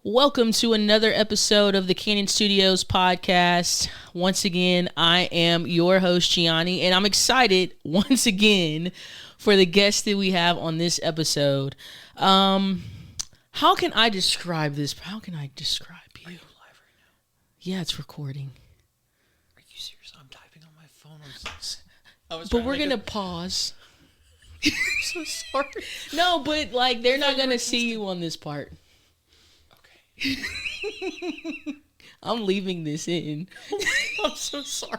Welcome to another episode of the Canyon Studios podcast. Once again, I am your host, Gianni, and I'm excited once again for the guest that we have on this episode. How can I describe this? How can I describe you? Are you live right now? Yeah, it's recording. Are you serious? I'm typing on my phone. But we're going to pause. I'm so sorry. No, but like they're not going to see you on this part. I'm leaving this in. I'm so sorry.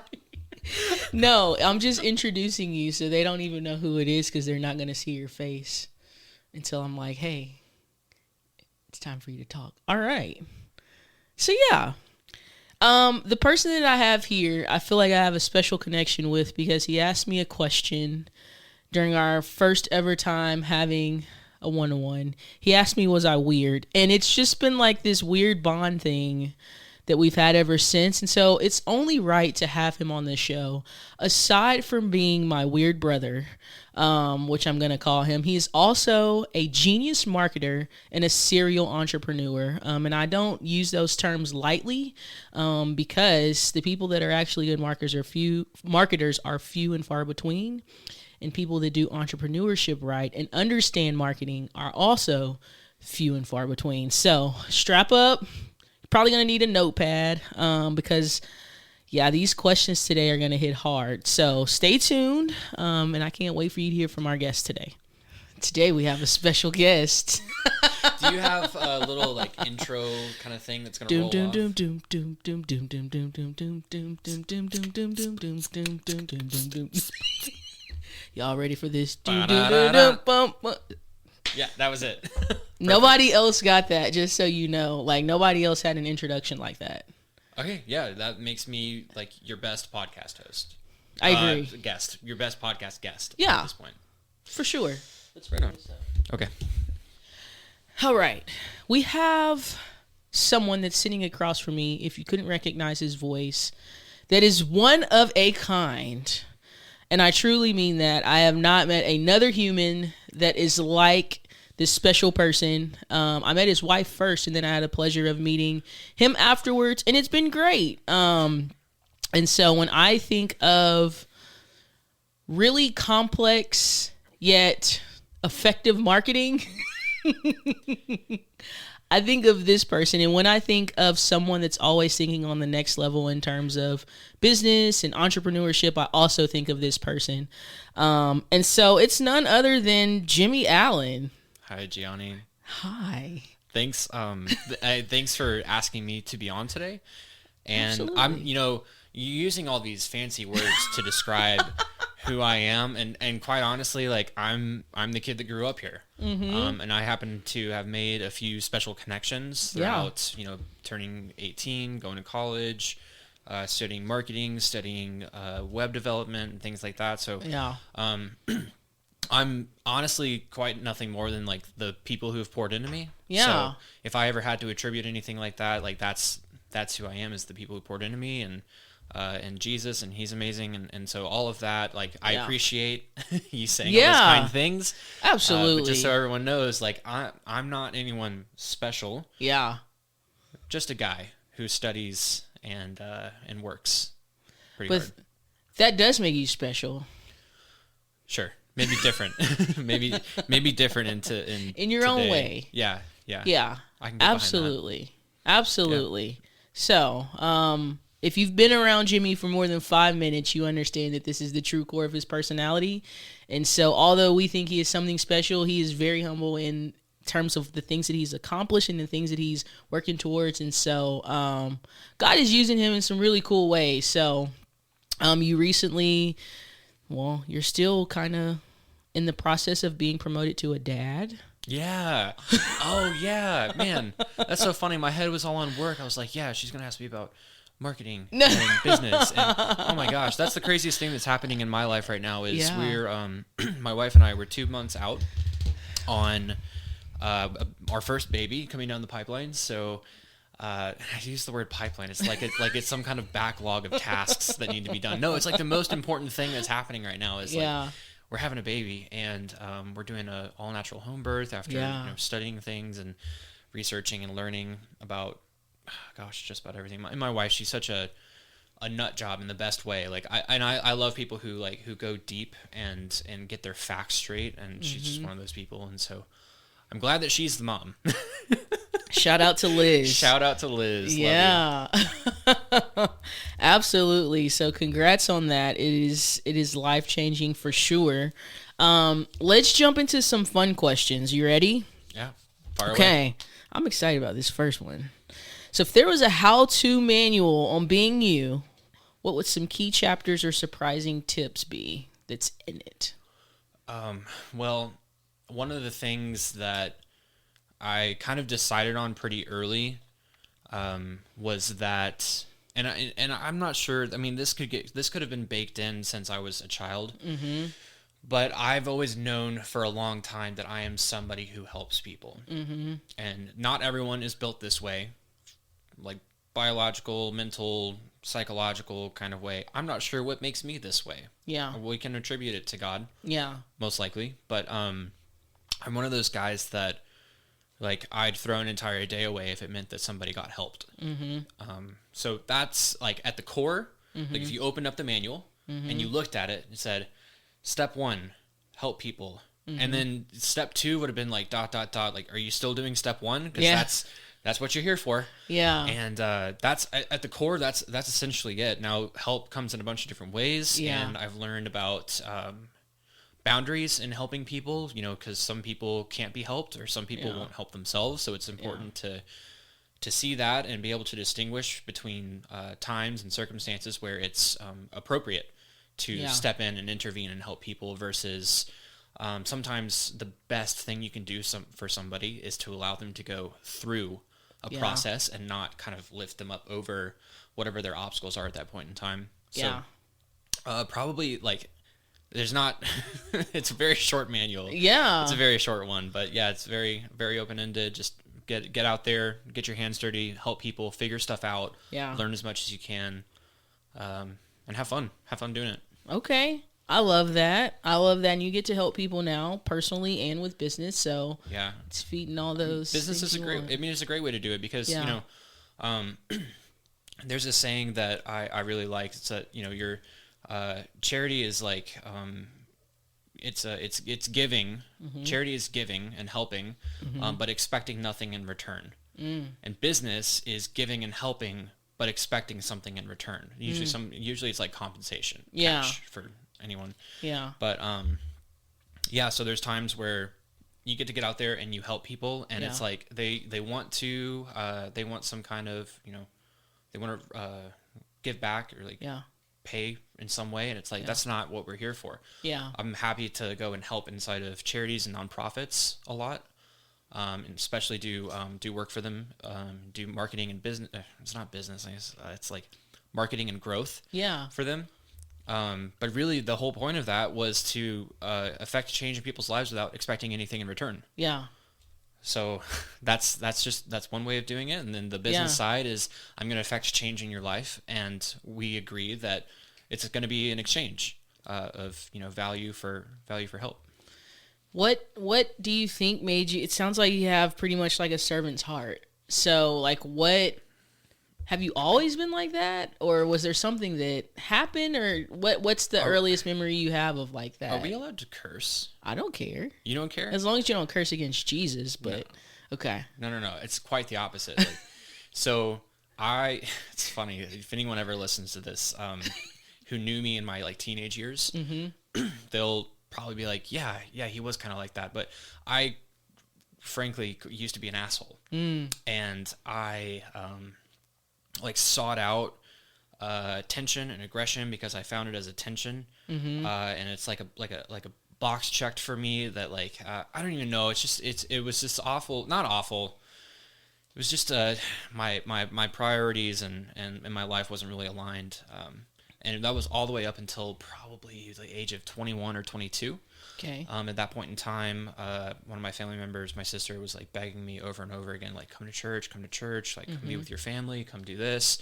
No, I'm just introducing you so they don't even know who it is because they're not going to see your face until I'm like, hey, it's time for you to talk. All right. So, yeah. The person that I have here, I feel like I have a special connection with because he asked me a question during our first ever time having a one-on-one. He asked me, was I weird? And it's just been like this weird bond thing that we've had ever since. And so it's only right to have him on the show. Aside from being my weird brother, which I'm going to call him, he's also a genius marketer and a serial entrepreneur. And I don't use those terms lightly because the people that are actually good marketers are few and far between. And people that do entrepreneurship right and understand marketing are also few and far between. So strap up. You're probably going to need a notepad because, yeah, these questions today are going to hit hard. So stay tuned, and I can't wait for you to hear from our guest today. Today we have a special guest. Do you have a little like intro kind of thing that's going to roll off? Y'all ready for this? Yeah, that was it. Nobody else got that, just so you know. Like, nobody else had an introduction like that. Okay, yeah, that makes me like your best podcast host. I agree. Guest. Your best podcast guest at this point. For sure. Let's right on. Okay. All right. We have someone that's sitting across from me, if you couldn't recognize his voice, that is one of a kind. And I truly mean that. I have not met another human that is like this special person. I met his wife first, and then I had the pleasure of meeting him afterwards, and it's been great. And so when I think of really complex yet effective marketing, I think of this person. And when I think of someone that's always thinking on the next level in terms of business and entrepreneurship, I also think of this person. And so it's none other than Jimmy Allen. Hi, Gianni. Hi. Thanks. Thanks for asking me to be on today. And Absolutely. I'm, you're using all these fancy words to describe who I am, and quite honestly, like I'm the kid that grew up here, and I happen to have made a few special connections throughout, turning 18, going to college, studying marketing, studying web development, and things like that. So Yeah. I'm honestly quite nothing more than like the people who have poured into me. Yeah. So if I ever had to attribute anything like that, like that's who I am, is the people who poured into me, and Jesus, and he's amazing, and so all of that, like I appreciate you saying all those kind things. Absolutely. But just so everyone knows, like I'm not anyone special. Yeah. Just a guy who studies and works pretty But hard. that does make you special. Sure. Maybe different. maybe different in your own way. Yeah. Yeah. I can get Absolutely. Absolutely. So, if you've been around Jimmy for more than 5 minutes, you understand that this is the true core of his personality. And so, although we think he is something special, he is very humble in terms of the things that he's accomplished and the things that he's working towards. And so, God is using him in some really cool ways. So, you recently, you're still kind of in the process of being promoted to a dad. Yeah. Oh, yeah. Man, that's so funny. My head was all on work. I was like, yeah, she's going to ask me about marketing and business. And, oh, my gosh. That's the craziest thing that's happening in my life right now is we're, my wife and I were 2 months out on our first baby coming down the pipeline. So I use the word pipeline. It's like it's some kind of backlog of tasks that need to be done. No, it's like the most important thing that's happening right now is like we're having a baby, and we're doing a all natural home birth after studying things and researching and learning about, just about everything. My wife, she's such a nut job in the best way. Like I love people who go deep and get their facts straight, and she's just one of those people. And so I'm glad that she's the mom. Shout out to Liz. Shout out to Liz. Yeah. Absolutely. So congrats on that. It is life-changing for sure. Let's jump into some fun questions. You ready? Yeah. Fire away. Okay. I'm excited about this first one. So if there was a how-to manual on being you, what would some key chapters or surprising tips be that's in it? Well, one of the things that I kind of decided on pretty early was that, and I'm not sure. I mean, this could have been baked in since I was a child. Mm-hmm. But I've always known for a long time that I am somebody who helps people. Mm-hmm. And not everyone is built this way, like biological, mental, psychological kind of way. I'm not sure what makes me this way. Yeah. We can attribute it to God. Yeah. Most likely. But I'm one of those guys that, like, I'd throw an entire day away if it meant that somebody got helped. Mm-hmm. So that's, like, at the core. Mm-hmm. Like, if you opened up the manual and you looked at it and said, step 1, help people. Mm-hmm. And then step 2 would have been like ... Like, are you still doing step 1? Because that's what you're here for. Yeah. And that's at the core. That's essentially it. Now, help comes in a bunch of different ways. Yeah. And I've learned about boundaries in helping people. Because some people can't be helped, or some people won't help themselves. So it's important to see that and be able to distinguish between times and circumstances where it's appropriate to step in and intervene and help people versus sometimes the best thing you can do for somebody is to allow them to go through a process and not kind of lift them up over whatever their obstacles are at that point in time. So probably, like, there's not it's a very short manual. Yeah. It's a very short one, but yeah, it's very, very open-ended. Just get out there, get your hands dirty, help people, figure stuff out, learn as much as you can, and have fun doing it. Okay. I love that. And you get to help people now, personally and with business. So yeah, it's feeding all those. Business is it's a great way to do it because, there's a saying that I really like. It's that, your charity is like, it's giving. Mm-hmm. Charity is giving and helping, but expecting nothing in return. Mm. And business is giving and helping, but expecting something in return. Usually it's like compensation. Cash for anyone. Yeah. But so there's times where you get to get out there and you help people, and it's like they want to they want some kind of, they want to give back or like pay in some way, and it's like that's not what we're here for. Yeah. I'm happy to go and help inside of charities and nonprofits a lot. And especially do work for them, do marketing and business. It's not business, I guess. It's like marketing and growth for them. But really the whole point of that was to affect change in people's lives without expecting anything in return. Yeah. So that's one way of doing it. And then the business side is, I'm going to affect change in your life, and we agree that it's going to be an exchange of value for help. What do you think made you? It sounds like you have pretty much like a servant's heart. So, like, have you always been like that, or was there something that happened, or what's the earliest memory you have of like that? Are we allowed to curse? I don't care. You don't care? As long as you don't curse against Jesus, but no. Okay. No. It's quite the opposite. Like, so it's funny if anyone ever listens to this, who knew me in my like teenage years, they'll probably be like, yeah, he was kind of like that. But I, frankly, used to be an asshole. And I, sought out tension and aggression because I found it as attention. And it's like a box checked for me that I don't even know. It was just awful. Not awful. It was just my priorities and my life wasn't really aligned. And that was all the way up until probably the age of 21 or 22. Okay. At that point in time, one of my family members, my sister, was like begging me over and over again, like, come to church, like come be with your family, come do this.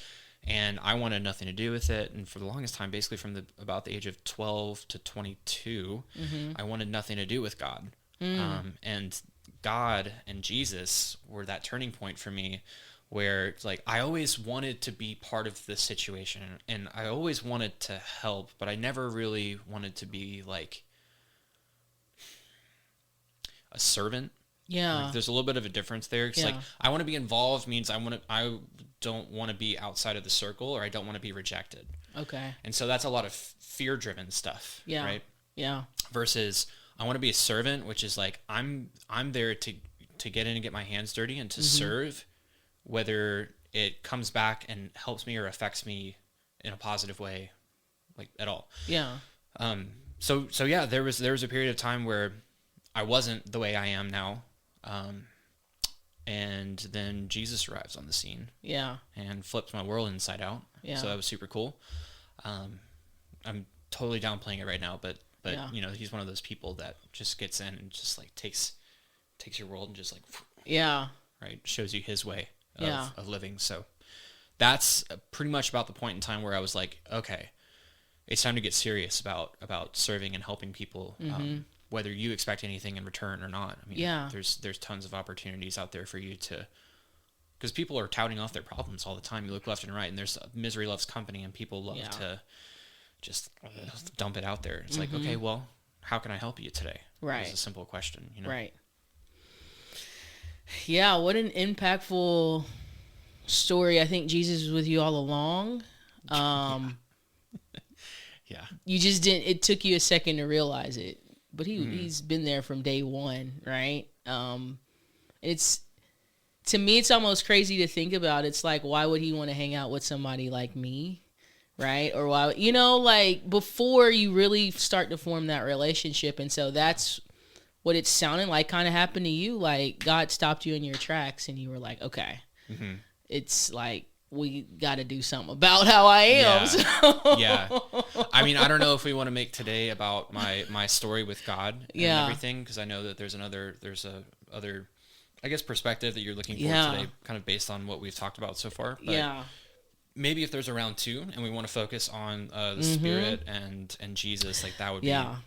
And I wanted nothing to do with it. And for the longest time, basically from about the age of 12 to 22, I wanted nothing to do with God. And God and Jesus were that turning point for me, where it's like I always wanted to be part of the situation, and I always wanted to help, but I never really wanted to be like a servant. Yeah. Like, there's a little bit of a difference there. It's like I want to be involved means I don't want to be outside of the circle, or I don't want to be rejected. Okay. And so that's a lot of fear-driven stuff. Yeah. Right. Yeah. Versus I want to be a servant, which is like I'm there to get in and get my hands dirty and to serve, whether it comes back and helps me or affects me in a positive way, like at all. Yeah. So yeah, there was a period of time where I wasn't the way I am now. And then Jesus arrives on the scene. Yeah. And flips my world inside out. Yeah. So that was super cool. I'm totally downplaying it right now, but you know, he's one of those people that just gets in and just like takes your world and just like, right, shows you his way of living. So that's pretty much about the point in time where I was like, okay, it's time to get serious about serving and helping people, whether you expect anything in return or not. I mean, there's tons of opportunities out there for you to, because people are touting off their problems all the time. You look left and right, and there's misery loves company, and people love to just dump it out there. It's like, okay, well, how can I help you today? Right. It's a simple question, you know? Right. Yeah, what an impactful story. I think Jesus was with you all along. Yeah. You just didn't, it took you a second to realize it, but he's been there from day one, right? It's, to me, it's almost crazy to think about. It's like, why would he want to hang out with somebody like me? Right? Or why, you know, like before you really start to form that relationship. And so that's what it sounded like kind of happened to you. Like God stopped you in your tracks and you were like, okay, it's like, we got to do something about how I am. Yeah. So. Yeah. I mean, I don't know if we want to make today about my story with God and everything, because I know that there's a other, I guess, perspective that you're looking for today, kind of based on what we've talked about so far. But maybe if there's a round 2 and we want to focus on the Spirit and Jesus, like that would be a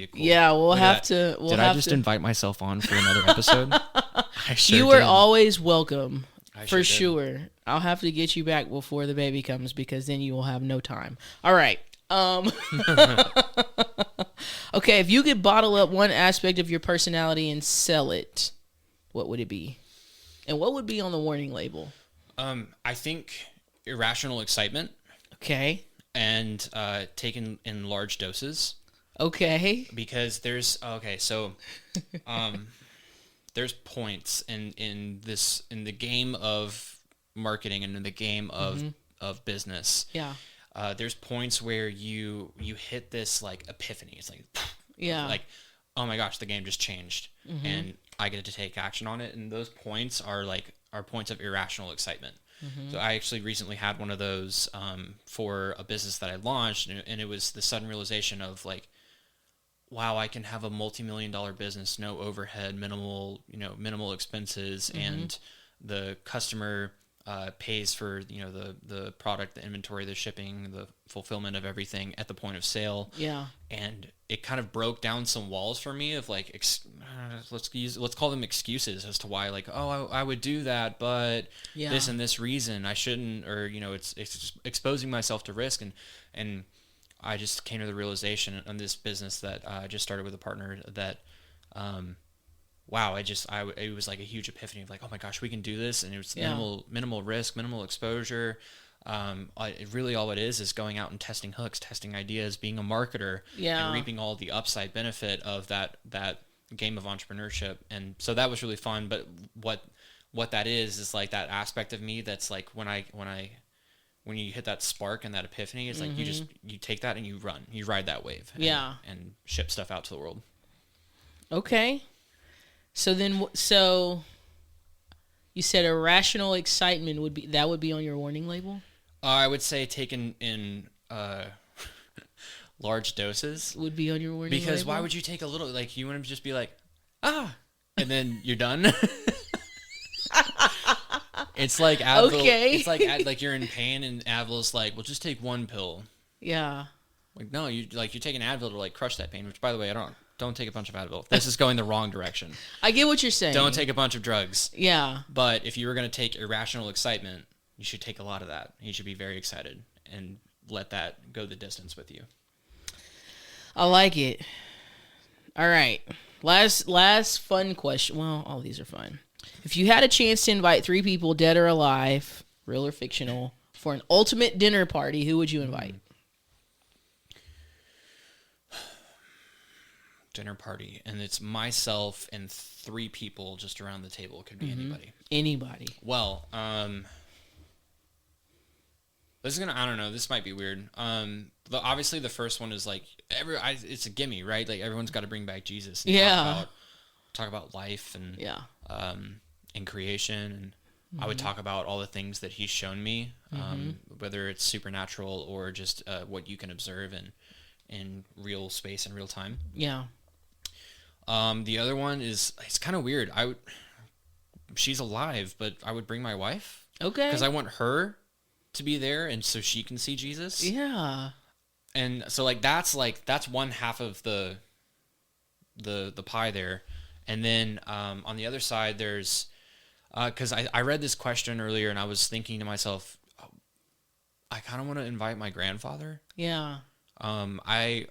cool. Yeah, we'll have to. Did I just invite myself on for another episode? I sure you were did. always welcome. For sure. Sure. I'll have to get you back before the baby comes, because then you will have no time. All right. Okay, if you could bottle up one aspect of your personality and sell it, what would it be? And what would be on the warning label? I think irrational excitement. Okay. And taken in large doses. Okay. Because there's points in the game of marketing and in the game of business. Yeah. There's points where you hit this like epiphany. It's like, like, oh my gosh, the game just changed, and I get to take action on it. And those points are points of irrational excitement. So I actually recently had one of those for a business that I launched, and it was the sudden realization of like, wow, I can have a multi-million-dollar business, no overhead, minimal expenses, and the customer pays for the product, the inventory, the shipping, the fulfillment of everything at the point of sale. Yeah, and it kind of broke down some walls for me of like, let's call them excuses as to why, like, oh, I would do that, but this and this reason I shouldn't, or it's just exposing myself to risk, and I just came to the realization on this business that I just started with a partner that, wow, it was like a huge epiphany of like, oh my gosh, we can do this. And it was minimal risk, minimal exposure. Really all it is going out and testing hooks, testing ideas, being a marketer, and reaping all the upside benefit of that game of entrepreneurship. And so that was really fun. But what that is like that aspect of me that's like when you hit that spark and that epiphany, it's like you take that and you ride that wave, and ship stuff out to the world. Okay, so you said irrational excitement would be on your warning label. I would say taken in large doses would be on your warning label. Because why would you take a little? Like you want to just be like, and then you're done. It's like Advil. Okay. It's like you're in pain, and Advil's like, well, just take one pill. Yeah. Like no, you take an Advil to like crush that pain. Which, by the way, I don't don't take a bunch of Advil. This is going the wrong direction. I get what you're saying. Don't take a bunch of drugs. Yeah. But if you were going to take irrational excitement, you should take a lot of that. You should be very excited and let that go the distance with you. I like it. All right. Last fun question. Well, all these are fun. If you had a chance to invite 3 people, dead or alive, real or fictional, for an ultimate dinner party, who would you invite? Dinner party, and it's myself and 3 people just around the table. It could be Anybody. Well, this is gonna, I don't know, this might be weird. Obviously the first one is like it's a gimme, right? Like everyone's got to bring back Jesus. And talk about life and and creation, and I would talk about all the things that he's shown me, whether it's supernatural or just what you can observe in real space and real time. Yeah. The other one is, it's kind of weird. She's alive, but I would bring my wife. Okay. Because I want her to be there, and so she can see Jesus. Yeah. And so that's one half of the pie there, and then on the other side there's because I read this question earlier, and I was thinking to myself, I kind of want to invite my grandfather. Yeah. I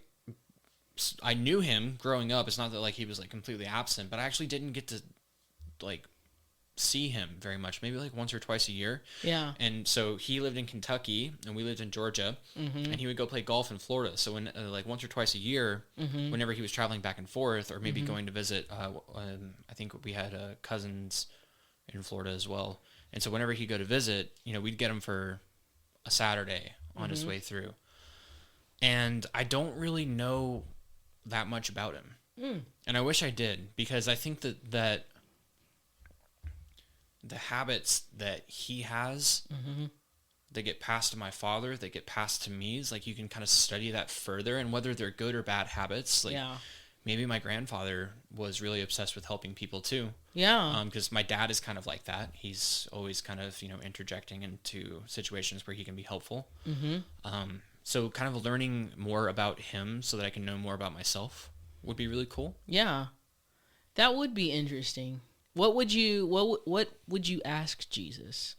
knew him growing up. It's not that like he was like completely absent, but I actually didn't get to like see him very much. Maybe like once or twice a year. Yeah. And so he lived in Kentucky and we lived in Georgia, and he would go play golf in Florida. So when like once or twice a year, whenever he was traveling back and forth, or maybe going to visit, I think we had cousins in Florida as well. And so whenever he'd go to visit, we'd get him for a Saturday on his way through. And I don't really know that much about him. And I wish I did, because I think that the habits that he has that get passed to my father, that get passed to me, is like you can kind of study that further, and whether they're good or bad habits. Like maybe my grandfather was really obsessed with helping people too. Yeah. Because my dad is kind of like that. He's always kind of, interjecting into situations where he can be helpful. So kind of learning more about him so that I can know more about myself would be really cool. Yeah. That would be interesting. What would you ask Jesus?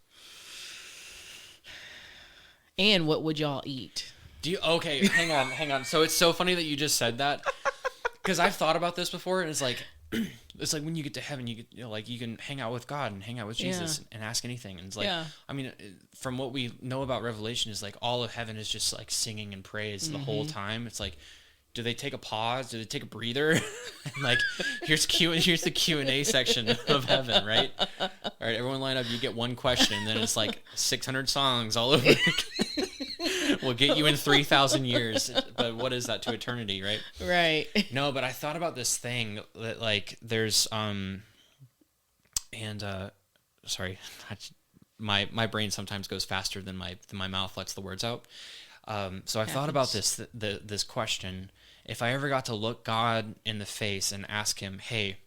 And what would y'all eat? Okay, hang on. So it's so funny that you just said that, because I've thought about this before, and it's like when you get to heaven, you get, you can hang out with God and hang out with Jesus and ask anything. And it's like, I mean, from what we know about Revelation, is like all of heaven is just like singing and praise the whole time. It's like, do they take a pause? Do they take a breather? And like, here's the Q&A section of heaven, right? All right, everyone line up. You get one question, and then it's like 600 songs all over. We'll get you in 3,000 years, but what is that to eternity, right? Right. No, but I thought about this thing that like there's sorry, my brain sometimes goes faster than my mouth lets the words out. So I thought about this question. If I ever got to look God in the face and ask him, hey,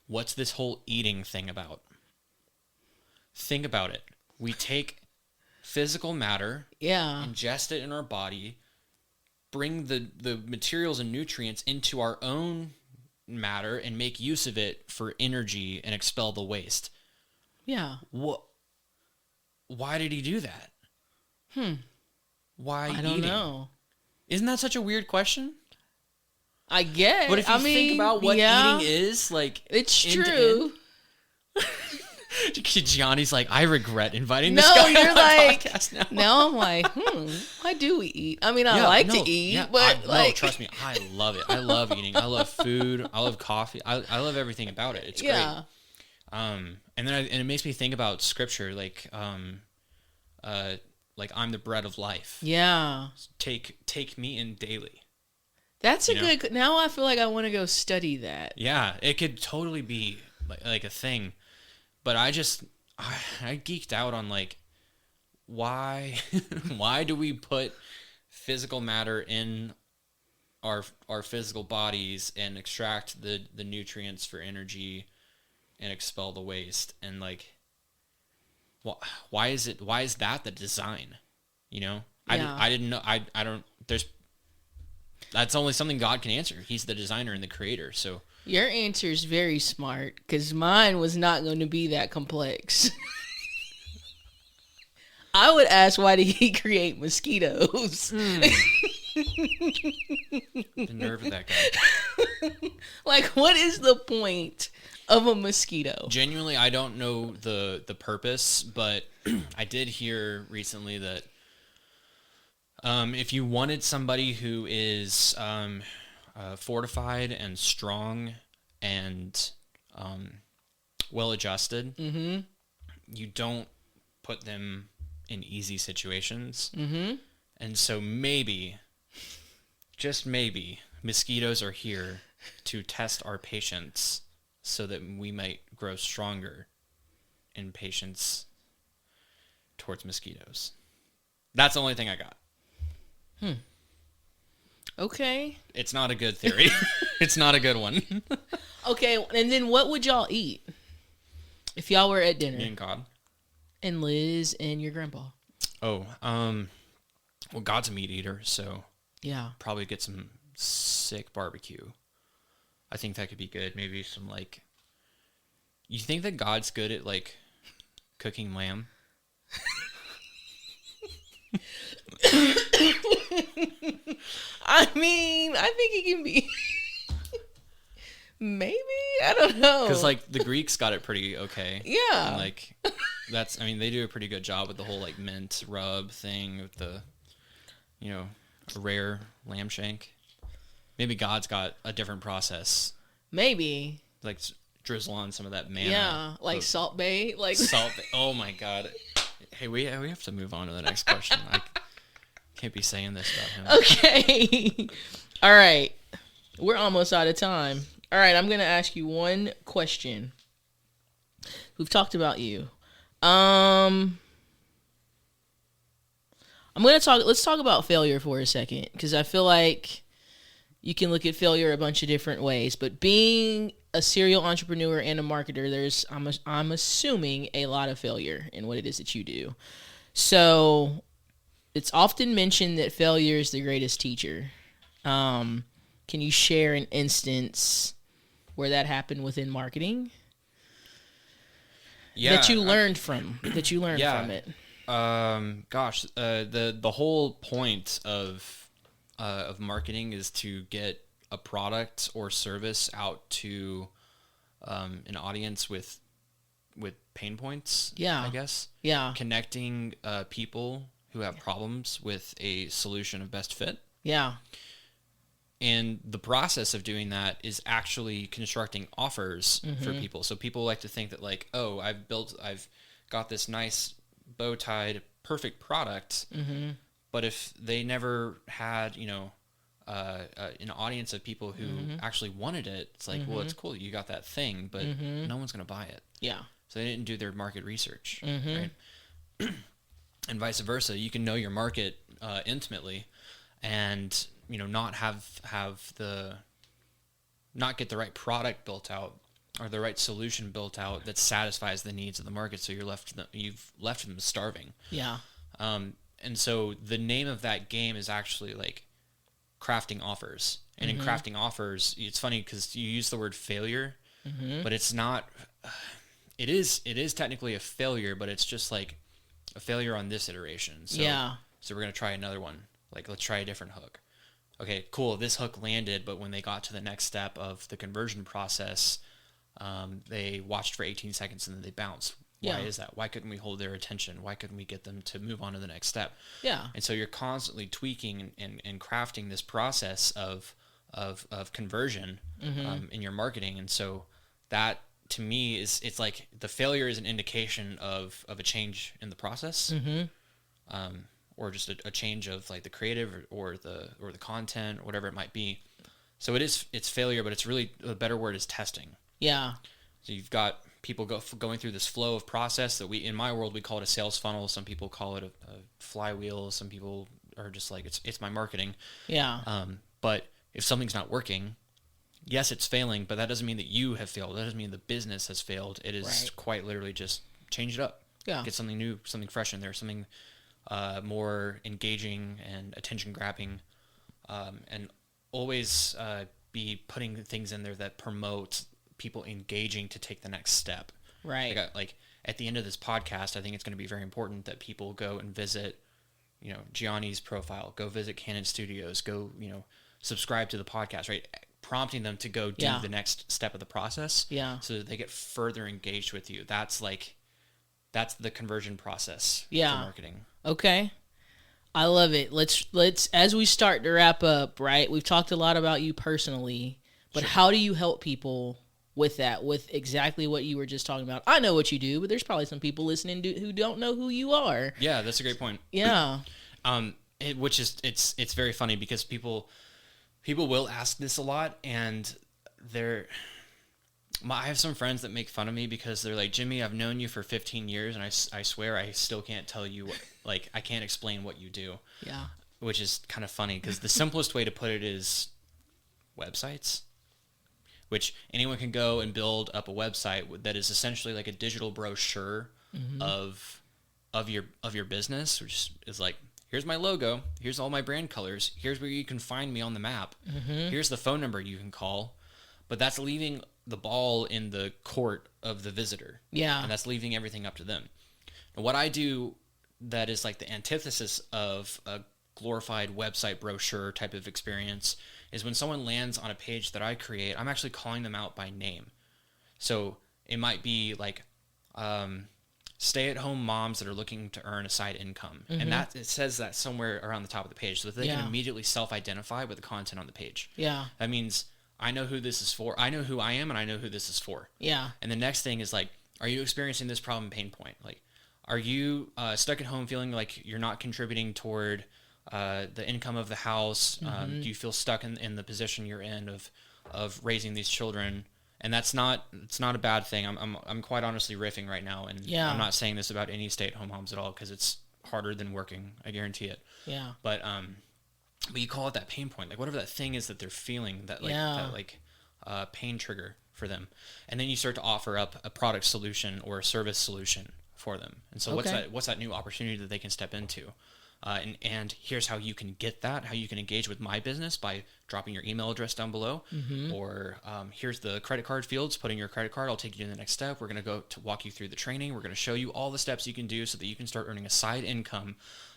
what's this whole eating thing about? Think about it. We take physical matter, ingest it in our body, bring the materials and nutrients into our own matter, and make use of it for energy and expel the waste. Yeah. Why did he do that? Why I don't know. Isn't that such a weird question? I guess. But if you think about what eating is, like, it's true. Gianni's like, I regret inviting this guy on my podcast now. Now I'm like, why do we eat? I mean, I like to eat, but no, trust me, I love it. I love eating. I love food. I love coffee. I love everything about it. It's great. And then it makes me think about scripture, like I'm the bread of life. Yeah. Take me in daily. That's a good. Now I feel like I want to go study that. Yeah, it could totally be like a thing, but I geeked out on like why do we put physical matter in our physical bodies and extract the nutrients for energy and expel the waste, and like why is that the design? I didn't know. I don't. That's only something God can answer. He's the designer and the creator. So your answer is very smart, because mine was not going to be that complex. I would ask, why did he create mosquitoes? the nerve of that guy. Like, what is the point of a mosquito? Genuinely, I don't know the purpose, but I did hear recently that if you wanted somebody who is fortified and strong and well-adjusted, you don't put them in easy situations. And so maybe, just maybe, mosquitoes are here to test our patience so that we might grow stronger in patience towards mosquitoes. That's the only thing I got. Okay. It's not a good theory. It's not a good one. Okay, and then what would y'all eat if y'all were at dinner? Me and God. And Liz and your grandpa. Oh, well, God's a meat eater, so yeah, probably get some sick barbecue. I think that could be good. Maybe some, like, you think that God's good at, like, cooking lamb? I mean, I think he can be. Maybe, I don't know. Because, like, the Greeks got it pretty okay. Yeah. And, like, I mean, they do a pretty good job with the whole, like, mint rub thing with the, you know, a rare lamb shank. Maybe God's got a different process. Maybe. Like, drizzle on some of that manna. Yeah, like Salt Bay. Like Salt Bay. Oh, my God. Hey, we have to move on to the next question. I can't be saying this about him. Okay. All right. We're almost out of time. All right, I'm going to ask you one question. We've talked about you. I'm going to let's talk about failure for a second, because I feel like you can look at failure a bunch of different ways, but being a serial entrepreneur and a marketer, I'm assuming a lot of failure in what it is that you do. So it's often mentioned that failure is the greatest teacher. Can you share an instance where that happened within marketing? Yeah, that you learned from it. The whole point of marketing is to get a product or service out to an audience with pain points. Yeah, I guess. Yeah, connecting people who have problems with a solution of best fit. Yeah. And the process of doing that is actually constructing offers for people. So people like to think that, like, oh, I've got this nice bow-tied, perfect product. But if they never had, an audience of people who actually wanted it, it's like, well, it's cool that you got that thing, but no one's going to buy it. Yeah. So they didn't do their market research, right? And vice versa. You can know your market intimately and not get the right product built out or the right solution built out that satisfies the needs of the market. So you've left them starving. Yeah. And so the name of that game is actually like crafting offers. And in crafting offers, it's funny because you use the word failure, but it's not. It is technically a failure, but it's just like a failure on this iteration. So, So we're gonna try another one. Like, let's try a different hook. Okay, cool. This hook landed, but when they got to the next step of the conversion process, they watched for 18 seconds and then they bounced. Why is that? Why couldn't we hold their attention? Why couldn't we get them to move on to the next step? Yeah. And so you're constantly tweaking and crafting this process of conversion in your marketing. And so that, to me, it's like the failure is an indication of a change in the process. Or just a change of like the creative or the content, whatever it might be. So it's failure, but it's really, a better word is testing. Yeah. So you've got people going through this flow of process that in my world, we call it a sales funnel. Some people call it a flywheel. Some people are just like, it's my marketing. Yeah. But if something's not working, yes, it's failing, but that doesn't mean that you have failed. That doesn't mean the business has failed. It is quite literally just change it up. Yeah. Get something new, something fresh in there, something more engaging and attention grabbing, and always be putting things in there that promote people engaging to take the next step. Right. Like at the end of this podcast, I think it's going to be very important that people go and visit, Gianni's profile, go visit Canon Studios, go, subscribe to the podcast, right? Prompting them to go do the next step of the process. Yeah. So that they get further engaged with you. That's the conversion process for marketing. Okay. I love it. Let's as we start to wrap up, right? We've talked a lot about you personally, but how do you help people with that, with exactly what you were just talking about? I know what you do, but there's probably some people listening who don't know who you are. Yeah, that's a great point. Yeah. It's very funny because people will ask this a lot, and I have some friends that make fun of me because they're like, Jimmy, I've known you for 15 years, and I swear I still can't tell you, I can't explain what you do. Yeah. Which is kind of funny because the simplest way to put it is websites, which anyone can go and build up a website that is essentially like a digital brochure of your business, which is like, here's my logo, here's all my brand colors, here's where you can find me on the map, here's the phone number you can call. But that's leaving the ball in the court of the visitor. Yeah. And that's leaving everything up to them. And what I do that is like the antithesis of a glorified website brochure type of experience is when someone lands on a page that I create, I'm actually calling them out by name. So it might be like stay-at-home moms that are looking to earn a side income. And that it says that somewhere around the top of the page so that they can immediately self-identify with the content on the page. Yeah. That means I know who this is for. I know who I am, and I know who this is for. Yeah. And the next thing is like, are you experiencing this problem pain point? Like, are you stuck at home feeling like you're not contributing toward the income of the house? Do you feel stuck in the position you're in of raising these children? And it's not a bad thing. I'm quite honestly riffing right now, and I'm not saying this about any stay-at-home moms at all because it's harder than working. I guarantee it. Yeah. But you call it that pain point, like whatever that thing is that they're feeling, that pain trigger for them, and then you start to offer up a product solution or a service solution for them. And so what's that new opportunity that they can step into? And here's how you can get that, how you can engage with my business by dropping your email address down below, or here's the credit card fields, put in your credit card, I'll take you to the next step. We're going to go to walk you through the training. We're going to show you all the steps you can do so that you can start earning a side income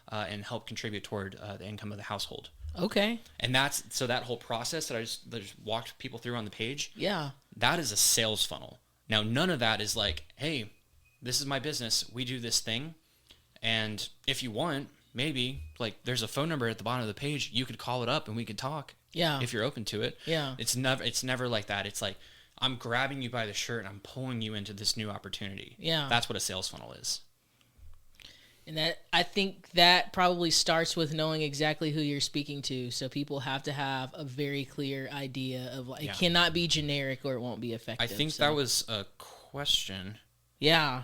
and help contribute toward the income of the household. Okay. And that whole process that I just walked people through on the page. Yeah. That is a sales funnel. Now, none of that is like, hey, this is my business. We do this thing. And if you want, maybe like there's a phone number at the bottom of the page. You could call it up and we could talk. Yeah. If you're open to it. Yeah. It's never like that. It's like, I'm grabbing you by the shirt and I'm pulling you into this new opportunity. Yeah. That's what a sales funnel is. And I think that probably starts with knowing exactly who you're speaking to. So people have to have a very clear idea of it cannot be generic or it won't be effective. I think that was a question. Yeah.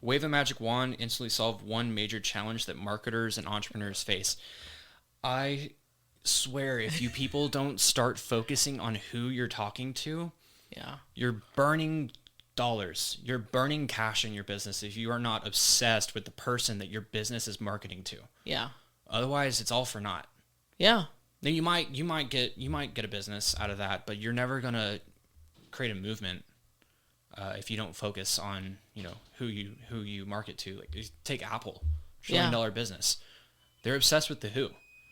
Wave a magic wand, instantly solve one major challenge that marketers and entrepreneurs face. I swear, if you people don't start focusing on who you're talking to, you're burning dollars. You're burning cash in your business if you are not obsessed with the person that your business is marketing to. Yeah. Otherwise, it's all for naught. Yeah. Then you might get a business out of that, but you're never gonna create a movement if you don't focus on who you market to. Like, take Apple, $1 trillion business. They're obsessed with the who.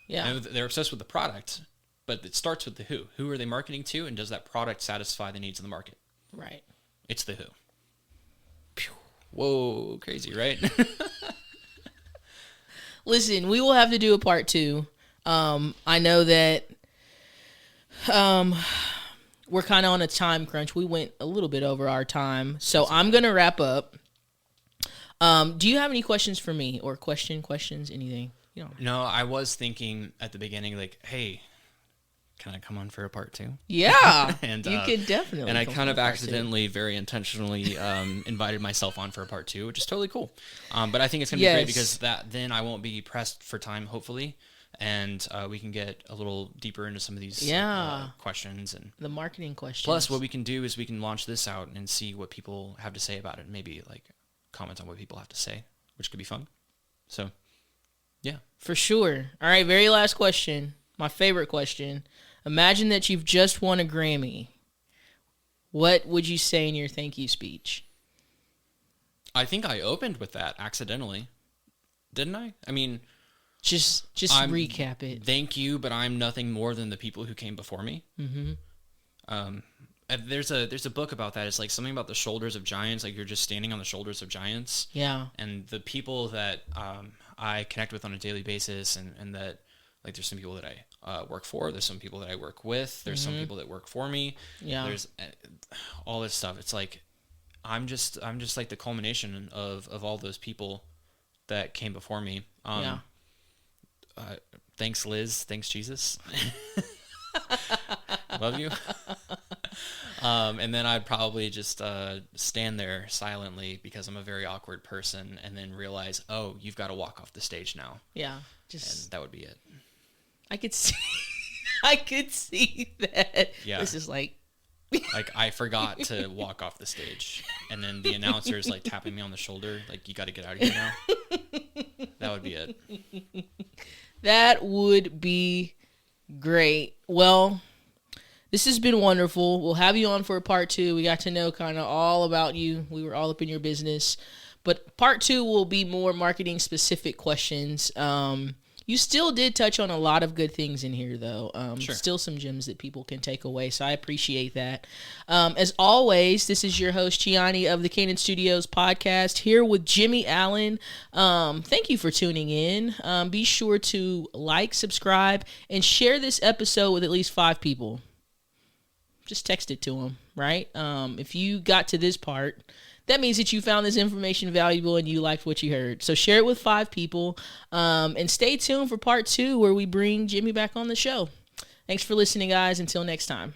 Yeah. And they're obsessed with the product, but it starts with the who. Who are they marketing to, and does that product satisfy the needs of the market? Right. It's the who. Pew. Whoa, crazy, right? Listen, we will have to do a part 2. I know that we're kind of on a time crunch. We went a little bit over our time, so I'm going to wrap up. Do you have any questions for me or questions, anything? No, I was thinking at the beginning, like, hey, can I come on for a part 2? Yeah, and you could definitely. And I kind of accidentally, very intentionally invited myself on for a part 2, which is totally cool. But I think it's going to be great because then I won't be pressed for time, hopefully. And we can get a little deeper into some of these questions and the marketing questions. Plus, what we can do is we can launch this out and see what people have to say about it. Maybe like comment on what people have to say, which could be fun. So Yeah. For sure. All right, very last question. My favorite question. Imagine that you've just won a Grammy. What would you say in your thank you speech? I think I opened with that accidentally. Didn't I? I mean, just recap it. Thank you, but I'm nothing more than the people who came before me. Mm-hmm. There's a book about that. It's like something about the shoulders of giants. Like you're just standing on the shoulders of giants. Yeah. And the people that I connect with on a daily basis, and that, like, there's some people that I work for. There's some people that I work with. There's some people that work for me. Yeah. There's all this stuff. It's like I'm just like the culmination of all those people that came before me. Yeah. Thanks, Liz. Thanks, Jesus. Love you. And then I'd probably just stand there silently because I'm a very awkward person, and then realize, oh, you've got to walk off the stage now. Yeah. And that would be it. I could see that. Yeah. This is like I forgot to walk off the stage, and then the announcer's like tapping me on the shoulder, like, you got to get out of here now. That would be it. That would be great. Well, this has been wonderful. We'll have you on for a part 2. We got to know kind of all about you. We were all up in your business. But part 2 will be more marketing specific questions. You still did touch on a lot of good things in here, though. Sure. Still some gems that people can take away, so I appreciate that. As always, this is your host, Gianni of the Canaan Studios podcast, here with Jimmy Allen. Thank you for tuning in. Be sure to like, subscribe, and share this episode with at least 5 people. Just text it to them, right? If you got to this part, that means that you found this information valuable and you liked what you heard. So share it with 5 people. And stay tuned for part 2 where we bring Jimmy back on the show. Thanks for listening, guys. Until next time.